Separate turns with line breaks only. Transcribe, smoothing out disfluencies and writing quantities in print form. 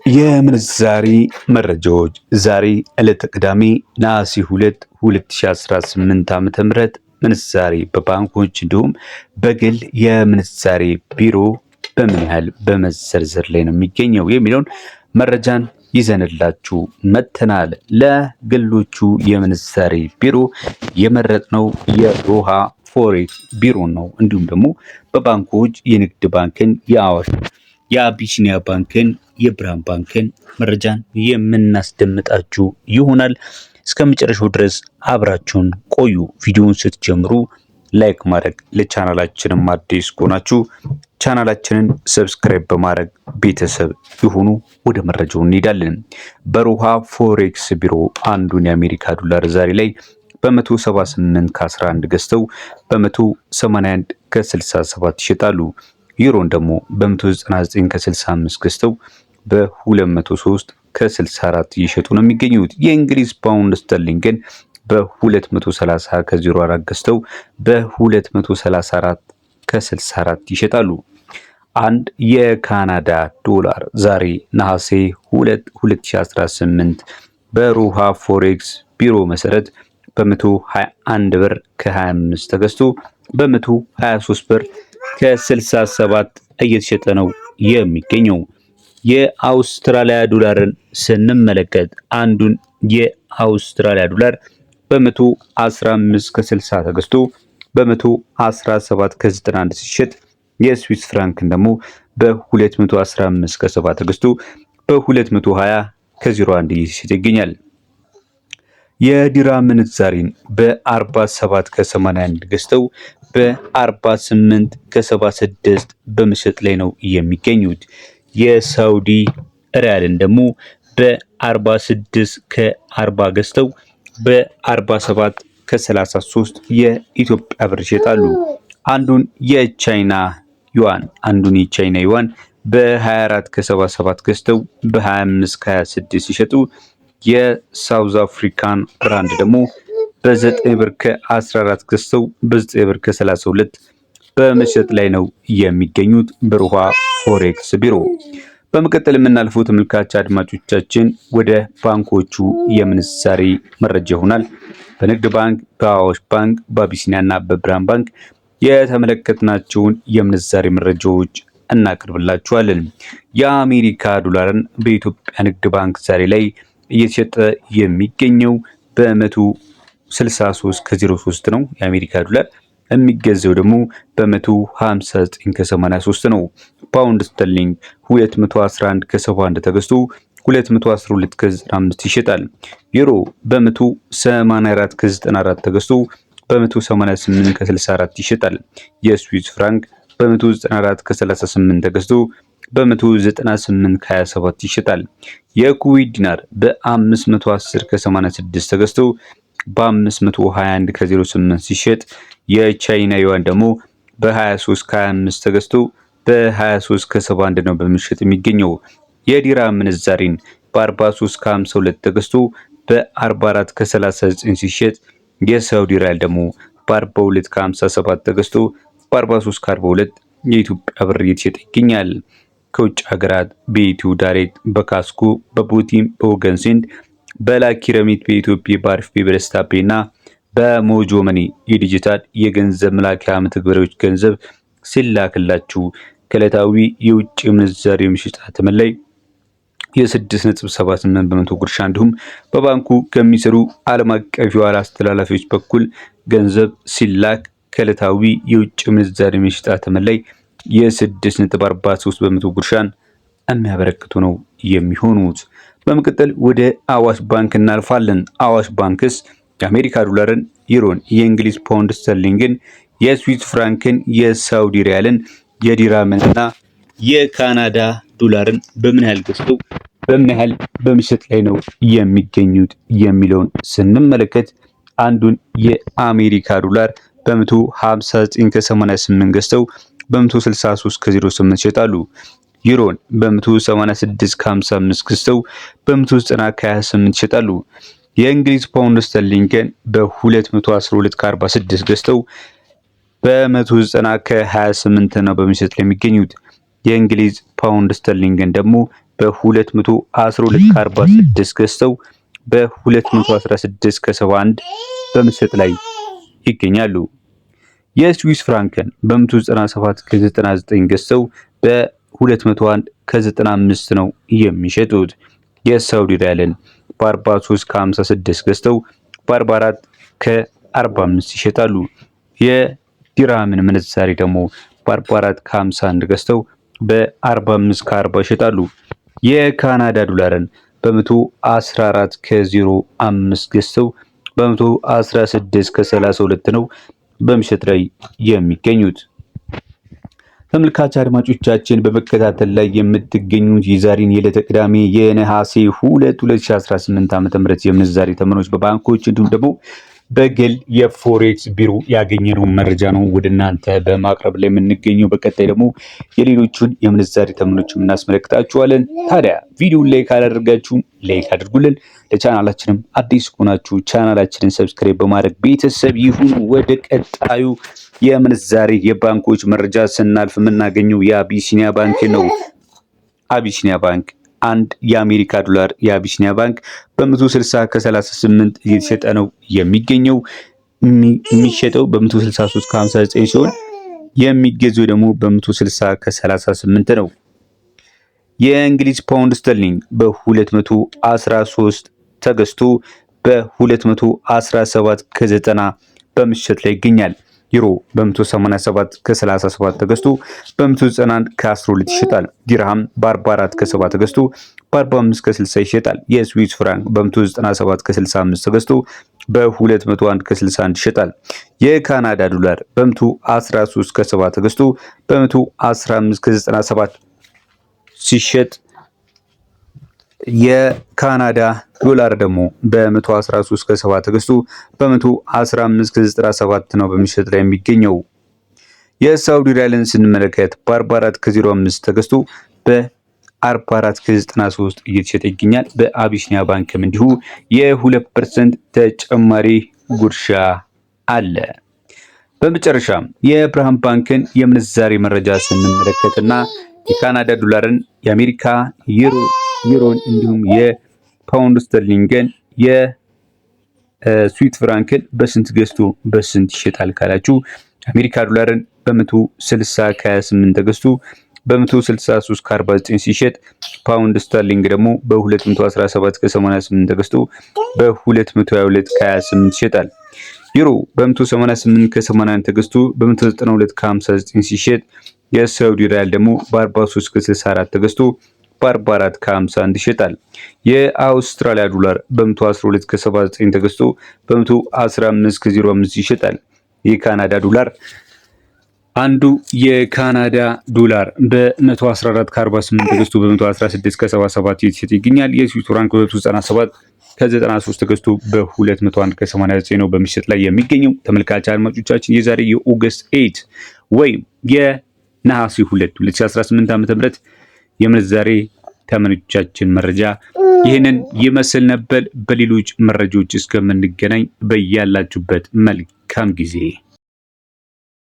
የምንዛሪ መረጃዎች ዛሬ ዕለተ ቅዳሜ ነሐሴ 2 2018 ዓ.ም ምንዛሪ በባንኮች እንዲሁም በግል የምንዛሪ ቢሮ በምን ያህል በመዘርዘር ላይ ነው የሚገኘው የሚለውን መረጃን ይዘንላችሁ መጥተናል። ለግሎቹ የምንዛሪ ቢሮ የመረጥነው የሮሃ ፎሬክስ ቢሮ ነው። እንዲሁም ደግሞ በባንኮች የንግድ ባንክን፣ የአዋሽ፣ የአቢሲኒያ ባንክን፣ የብርሃን ባንክን መረጃን የምናስደምጣችሁ ይሆናል። እስከ መጨረሻው ድረስ አብራችሁን ቆዩ። ቪዲዮውን ስትጀምሩ ላይክ ማድረግ፣ ለቻናላችንም አዲስ ከሆናችሁ ቻናላችንን ሰብስክራይብ በማድረግ ቤተሰብ ይሁኑ። ወደ መረጃው እንሄዳለን። በሮሃ ፎሬክስ ቢሮ አንዱን የአሜሪካ ዶላር ዛሬ ላይ በ178 ከ11 ገዝተው በ181 ከ67 ይሸጣሉ። ዩሮን ደግሞ በ199 ከ65 ገዝተው በ203 ከ64 እየሸጡ ነው የሚገኙት። የእንግሊዝ ፓውንድ ስተርሊንግን በ230 ከ04 ገዝተው በ234 ከ64 ይሸጣሉ። አንድ የካናዳ ዶላር ዛሬ ነሐሴ 2 2018 በሮሃ ፎሬክስ ቢሮ መሰረት በ121 ብር ከ25 ተገዝቶ በ123 ብር ከ67 እየተሸጠ ነው የሚገኘው። የአውስትራሊያ ዶላርን ስንመለከት አንዱን የአውስትራሊያ ዶላር በ115 ከ60 ተገዝቶ በ117 ከ91 ሲሸጥ የስዊስ ፍራንክን ደግሞ በ215 ከ70 ተገዝቶ በ220 ከ01 እየተሸጠ ይገኛል። የዲራም ምንዛሬን በ47 ከ81 ገዝተው በ48 ከ76 በመሸጥ ላይ ነው የሚገኙት። የሳውዲ ሪያልን ደግሞ በ46 ከ40 ገዝተው በ47 ከ33 የኢትዮጵያ ብር ይሸጣሉ። አንዱን የቻይና ዩዋን በ24 ከ77 ገዝተው በ25 ከ26 ሲሸጡ የሳውዝ አፍሪካን ብራንድ ደግሞ በ9 ብር ከ14 ገዝተው በ9 ብር ከ32 በመሸጥ ላይ ነው የሚገኙት በሮሃ ፎሬክስ ቢሮ። በመቀጠል የምናልፈው ተመልካች አድማጮቻችን ወደ ባንኮቹ የምንዛሬ መረጃ ይሆናል። በንግድ ባንክ፣ በአዋሽ ባንክ፣ በአቢሲኒያ እና በብርሃን ባንክ የተመለከትናቸውን የምንዛሬ መረጃዎች እናቀርብላችኋለን። የአሜሪካ ዶላርን በኢትዮጵያ ንግድ ባንክ ዛሬ ላይ እየተሸጠ የሚገኘው በ163 ከ03 ነው። የአሜሪካ ዶላር የሚገዛው ደግሞ በ159 ከ83 ነው። ፓውንድ ስተርሊንግ 211 ከ71 ተገዝቶ 212 ከ95 ይሸጣል። ዩሮ በ184 ከ94 ተገዝቶ በ188 ከ64 ይሸጣል። የስዊስ ፍራንክ በ194 ከ38 ተገዝቶ በ198 ከ27 ይሸጣል። የኩዌት ዲናር በ510 ከ86 ተገዝቶ በ521 ከ08 ሲሸጥ የቻይና ዩዋን ደግሞ በ23 ከ25 ተገዝቶ በ23 ከ71 ነው በመሸጥ የሚገኘው። የዲራም ምንዛሬን በ43 ከ52 ተገዝቶ በ44 ከ39 ሲሸጥ የሳውዲ ሪያል ደግሞ በ42 ከ57 ተገዝቶ በ43 ከ42 የኢትዮጵያ ብር እየተሸጠ ይገኛል። ከውጭ ሀገራት በኢትዮ ዳይሬክት፣ በካስኮ፣ በቦቲም፣ በወገን ሴንድ፣ በላኪ ረሚት፣ በኢትዮጵያ በአሪፍ ፔ፣ በደስታ ፔ እና በሞጆ መኒ የዲጂታል የገንዘብ መላኪያ መተግበሪያዎች ገንዘብ ሲላክላችሁ ከዕለታዊ የውጭ ምንዛሬ መሸጫ ተመን ላይ የ6.78 በመቶ ጉርሻ እንዲሁም በባንኩ ከሚሰሩ ዓለም አቀፍ የዋላ አስተላላፊዎች በኩል ገንዘብ ሲላክ ከዕለታዊ የውጭ ምንዛሬ መሸጫ ተመን ላይ የ6.43 በመቶ ጉርሻን የሚያበረክቱ ነው የሚሆኑት። በመቀጠል ወደ አዋሽ ባንክ እናልፋለን። አዋሽ ባንክስ የአሜሪካ ዶላርን፣ ዩሮን፣ የእንግሊዝ ፓውንድ ስተርሊንግን፣ የስዊስ ፍራንክን፣ የሳውዲ ሪያልን፣ የዲራምንና የካናዳ ዶላርን በምን ያህል ገዝተው በምን ያህል በመሸጥ ላይ ነው የሚገኙት የሚለውን ስንመለከት አንዱን የአሜሪካ ዶላር በ159 ከ88 ገዝተው በ163 ከ08 ይሸጣሉ። ዩሮን በ186 ከ55 ገዝተው በ190 ከ28 ይሸጣሉ። የእንግሊዝ ፓውንድ ስተርሊንግን በ212 ከ46 ገዝተው በ190 ከ28 ነው በመሸጥ ላይ የሚገኙት። የእንግሊዝ ፓውንድ ስተርሊንግን ደግሞ በ212.46 ገዝተው በ216.71 በመሸጥ ላይ ይገኛሉ። የስዊስ ፍራንክን በ197.99 ገዝተው በ201.95 ነው የሚሸጡት። የሳውዲ ሪያልን በ43.56 ገዝተው በ44.45 ይሸጣሉ። የዲርሃምን ምንዛሬ ደግሞ በ44.51 ገዝተው በ45.40 ይሸጣሉ። የካናዳ ዶላርን በ114.05 ገዝተው በ116.32 ነው በምሽት ላይ የሚገኙት። ተመልካች አድማጮቻችን በመከታተል ላይ የምትገኙት የዛሬን የዕለተ ቅዳሜ የነሐሴ 2 2018 ዓ.ም የምንዛሬ ተመኖች በባንኮች እንዲሁም ደግሞ በግል የፎሬክስ ቢሮ ያገኘነው መረጃ ነው ወደ እናንተ በማቅረብ ላይ የምንገኘው። በቀጣይ ደግሞ የሌሎቹን የምንዛሬ ተመኖች እናስመለክታችኋለን። ታዲያ ቪዲዮውን ላይክ ካላደረጋችሁ ላይክ አድርጉልን። ለቻናላችንም አዲስ ከሆናችሁ ቻናላችንን ሰብስክራይብ በማድረግ ቤተሰብ ይሁኑ። ወደ ቀጣዩ የምንዛሬ የባንኮች መረጃ ስናልፍ የምናገኘው የአቢሲኒያ ባንክ ነው። አቢሲኒያ ባንክ አንድ የአሜሪካ ዶላር የአቢሲኒያ ባንክ በ160.38 እየተሸጠ ነው የሚገኘው። የሚሸጠው በ163.59 ሲሆን የሚገዛው ደግሞ በ160.38 ነው። የእንግሊዝ ፓውንድ ስተርሊንግ በ213 ተገዝቶ በ217.90 በመሸጥ ላይ ይገኛል። ዩሮ በ187.37 ተገዝቶ በ191.12 ይሸጣል። ዲርሃም በ44.70 ተገዝቶ በ45.60 ይሸጣል። የስዊስ ፍራንክ በ197.65 ተገዝቶ በ201.61 ይሸጣል። የካናዳ ዶላር በ113.70 ተገዝቶ በ115.97 ሲሸጥ የካናዳ ዶላር ደግሞ በ113.70 ተገዝቶ በ115.97 ነው በመሸጥ ላይ የሚገኘው። የሳውዲ ሪያልን ስንመለከት በ44.05 ተገዝቶ በ44.93 እየተሸጠ ይገኛል። በአቢሲኒያ ባንክም እንዲሁ የ2% ተጨማሪ ጉርሻ አለ። በመጨረሻም የብርሃን ባንክን የምንዛሬ መረጃ ስንመለከትና የካናዳ ዶላርን፣ የአሜሪካ ዩሮን እንዲሁም የፓውንድ ስተርሊንግን የስዊት ፍራንክን በስንት ገዝቶ በስንት ይሸጣል ካላችሁ አሜሪካ ዶላርን በ160.28 ተገዝቶ በ163.49 ሲሸጥ ፓውንድ ስተርሊንግ ደግሞ በ217.88 ተገዝቶ በ222.28 ይሸጣል። ዩሮ በ188.81 ተገዝቶ በ192.59 ሲሸጥ የሳውዲ ሪያል ደግሞ በ43.64 ተገዝቶ በ44.51 ይሸጣል። የአውስትራሊያ ዶላር በ112.79 ተገዝቶ በ115.05 ይሸጣል። የካናዳ ዶላር አንዱ የካናዳ ዶላር በ114.48 ተገዝቶ በ116.77 እየተሸጠ ይገኛል። የስዊስ ፍራንክ በ197.93 ተገዝቶ በ201.89 ነው በምሽት ላይ የሚገኘው። ተመልካች አድማጮቻችን የዛሬ የኦገስት 8 ወይም የነሐሴ 2 2018 ዓ.ም የምንዛሬ ተመኖቻችን መረጃ ይህንን ይመስል ነበር። በሌሎች መረጃዎች እስከምንገናኝ በያላችሁበት መልካም ጊዜ